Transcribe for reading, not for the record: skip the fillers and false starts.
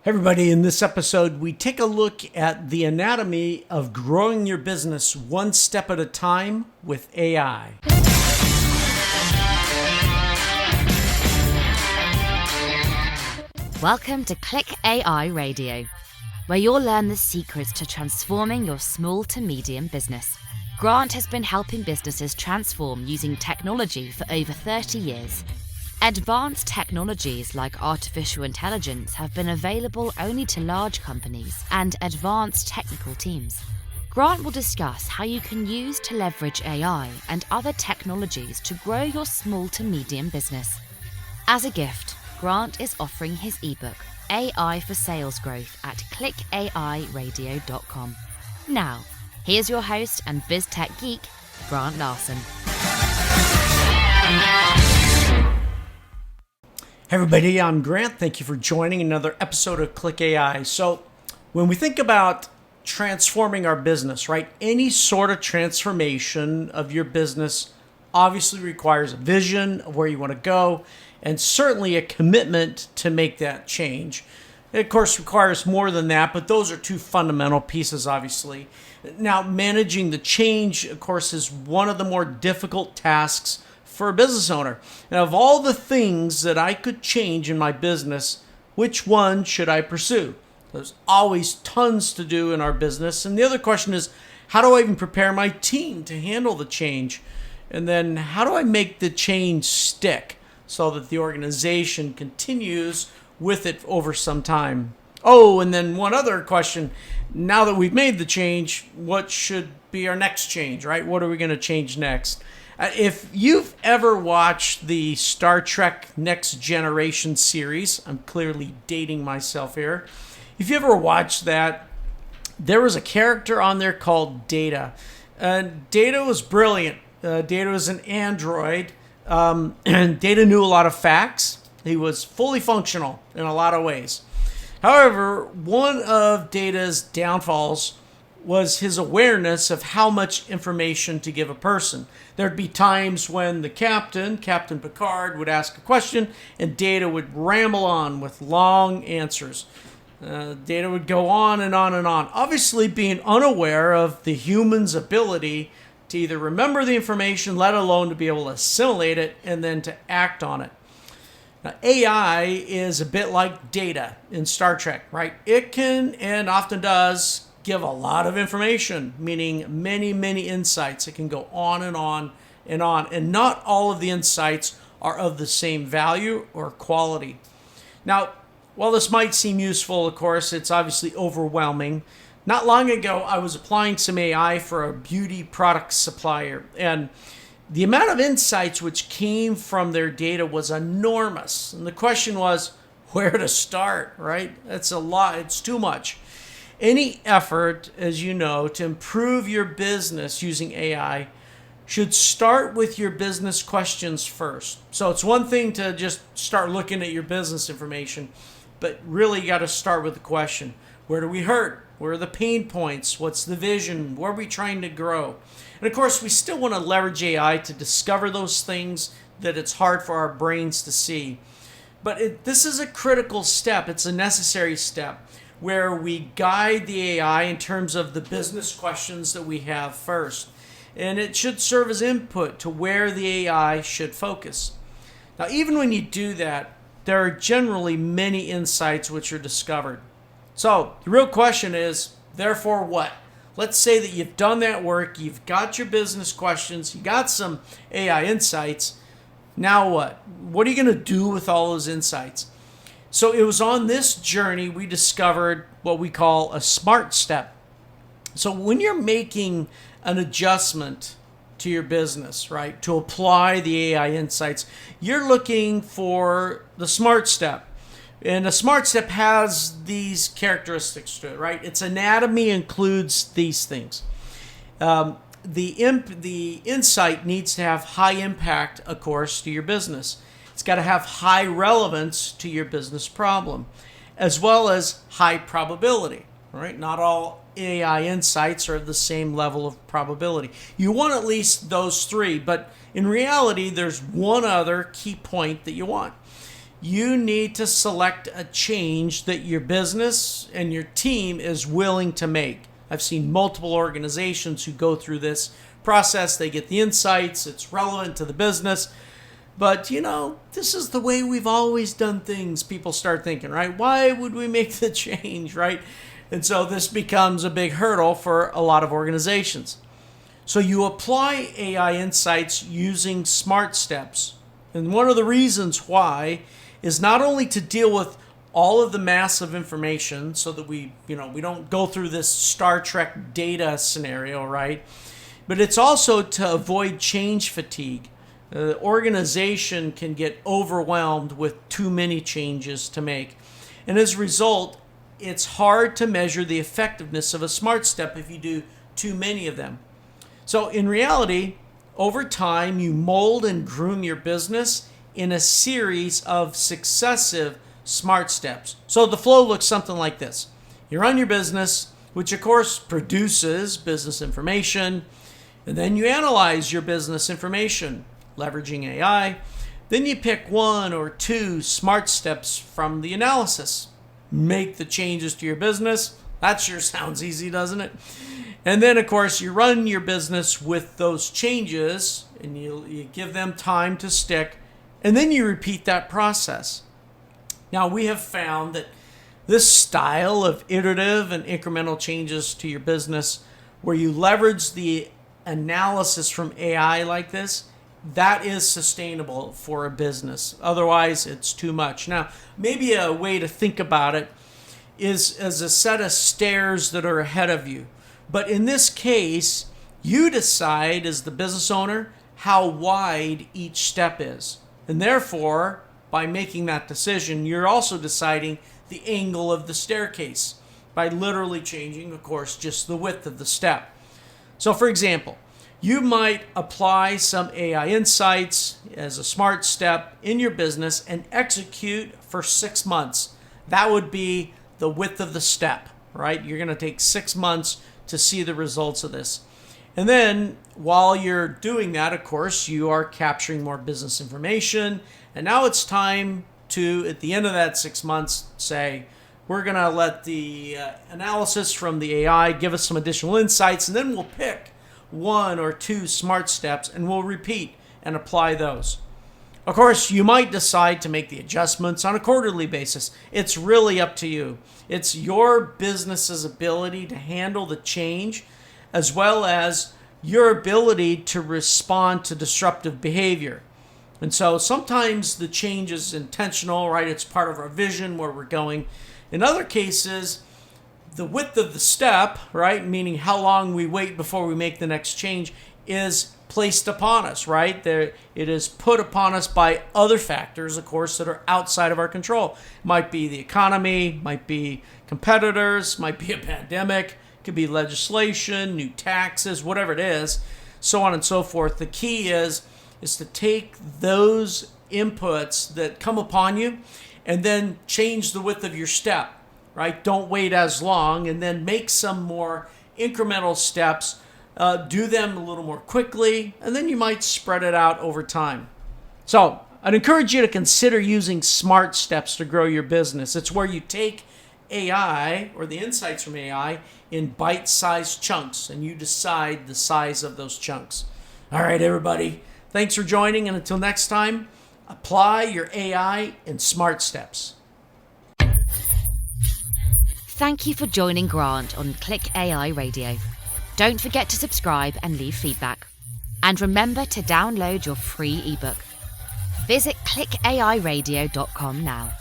Hey everybody, in this episode, we take a look at the anatomy of growing your business one step at a time with AI. Welcome to ClickAI Radio, where you'll learn the secrets to transforming your small to medium business. Grant has been helping businesses transform using technology for over 30 years. Advanced technologies like artificial intelligence have been available only to large companies and advanced technical teams. Grant will discuss how you can use to leverage AI and other technologies to grow your small to medium business. As a gift, Grant is offering his ebook, AI for Sales Growth, at clickairadio.com. Now, here's your host and biz tech geek, Grant Larson. Hey everybody, I'm Grant. Thank you for joining another episode of ClickAI. So when we think about transforming our business, right, any sort of transformation of your business obviously requires a vision of where you want to go and certainly a commitment to make that change. It, of course, requires more than that, but those are two fundamental pieces, obviously. Now, managing the change, of course, is one of the more difficult tasks for a business owner. Now, of all the things that I could change in my business, which one should I pursue? There's always tons to do in our business. And the other question is, how do I even prepare my team to handle the change? And then how do I make the change stick so that the organization continues with it over some time? Oh, and then one other question. Now that we've made the change, what should be our next change, right? What are we going to change next? If you've ever watched the Star Trek Next Generation series, I'm clearly dating myself here. If you ever watched that, there was a character on there called Data. Data was brilliant. Data was an android. And Data knew a lot of facts. He was fully functional in a lot of ways. However, one of Data's downfalls was his awareness of how much information to give a person. There'd be times when the Captain Picard, would ask a question and Data would ramble on with long answers. Data would go on and on and on, obviously being unaware of the human's ability to either remember the information, let alone to be able to assimilate it and then to act on it. Now, AI is a bit like Data in Star Trek, right? It can, and often does, give a lot of information, meaning many, many insights. It can go on and on and on. And not all of the insights are of the same value or quality. Now, while this might seem useful, of course, it's obviously overwhelming. Not long ago, I was applying some AI for a beauty product supplier, and the amount of insights which came from their data was enormous. And the question was, where to start, right? That's a lot. It's too much. Any effort, as you know, to improve your business using AI should start with your business questions first. So it's one thing to just start looking at your business information, but really you got to start with the question. Where do we hurt? Where are the pain points? What's the vision? Where are we trying to grow? And of course, we still want to leverage AI to discover those things that it's hard for our brains to see. But this is a critical step. It's a necessary step where we guide the AI in terms of the business questions that we have first. And it should serve as input to where the AI should focus. Now, even when you do that, there are generally many insights which are discovered. So the real question is, therefore what? Let's say that you've done that work, you've got your business questions, you got some AI insights. Now what? What are you going to do with all those insights? So it was on this journey we discovered what we call a SmartStep. So when you're making an adjustment to your business, right, to apply the AI insights, you're looking for the SmartStep. And a SmartStep has these characteristics to it, right? Its anatomy includes these things. The insight needs to have high impact, of course, to your business. It's got to have high relevance to your business problem, as well as high probability, right? Not all AI insights are the same level of probability. You want at least those three, but in reality, there's one other key point that you want. you need to select a change that your business and your team is willing to make. I've seen multiple organizations who go through this process. They get the insights, it's relevant to the business. But, this is the way we've always done things, people start thinking, right? Why would we make the change, right? And so this becomes a big hurdle for a lot of organizations. So you apply AI insights using SmartSteps. And one of the reasons why is not only to deal with all of the massive information so that we don't go through this Star Trek data scenario, right? But it's also to avoid change fatigue. The organization can get overwhelmed with too many changes to make. And as a result, it's hard to measure the effectiveness of a SmartStep if you do too many of them. So in reality, over time, you mold and groom your business in a series of successive SmartSteps. So the flow looks something like this. You run your business, which of course produces business information, and then you analyze your business information, leveraging AI. Then you pick one or two SmartSteps from the analysis. Make the changes to your business. That sure sounds easy, doesn't it? And then, of course, you run your business with those changes, and you give them time to stick, and then you repeat that process. Now, we have found that this style of iterative and incremental changes to your business, where you leverage the analysis from AI like this, that is sustainable for a business. Otherwise, it's too much. Now, maybe a way to think about it is as a set of stairs that are ahead of you. But in this case, you decide as the business owner how wide each step is. And therefore, by making that decision, you're also deciding the angle of the staircase by literally changing, of course, just the width of the step. So for example, you might apply some AI insights as a SmartStep in your business and execute for 6 months. That would be the width of the step, right? You're going to take 6 months to see the results of this. And then while you're doing that, of course, you are capturing more business information. And now it's time to, at the end of that 6 months, say, we're going to let the analysis from the AI give us some additional insights, and then we'll pick one or two SmartSteps and we'll repeat and apply those. Of course, you might decide to make the adjustments on a quarterly basis. It's really up to you. It's your business's ability to handle the change, as well as your ability to respond to disruptive behavior. And so sometimes the change is intentional, right? It's part of our vision where we're going. In other cases, the width of the step, right, meaning how long we wait before we make the next change, is placed upon us, right? It is put upon us by other factors, of course, that are outside of our control. Might be the economy, might be competitors, might be a pandemic, could be legislation, new taxes, whatever it is, so on and so forth. The key is to take those inputs that come upon you and then change the width of your step, right? Don't wait as long, and then make some more incremental steps. Do them a little more quickly, and then you might spread it out over time. So I'd encourage you to consider using SmartSteps to grow your business. It's where you take AI or the insights from AI in bite-sized chunks, and you decide the size of those chunks. All right, everybody. Thanks for joining, and until next time, apply your AI in SmartSteps. Thank you for joining Grant on ClickAI Radio. Don't forget to subscribe and leave feedback. And remember to download your free ebook. Visit clickairadio.com now.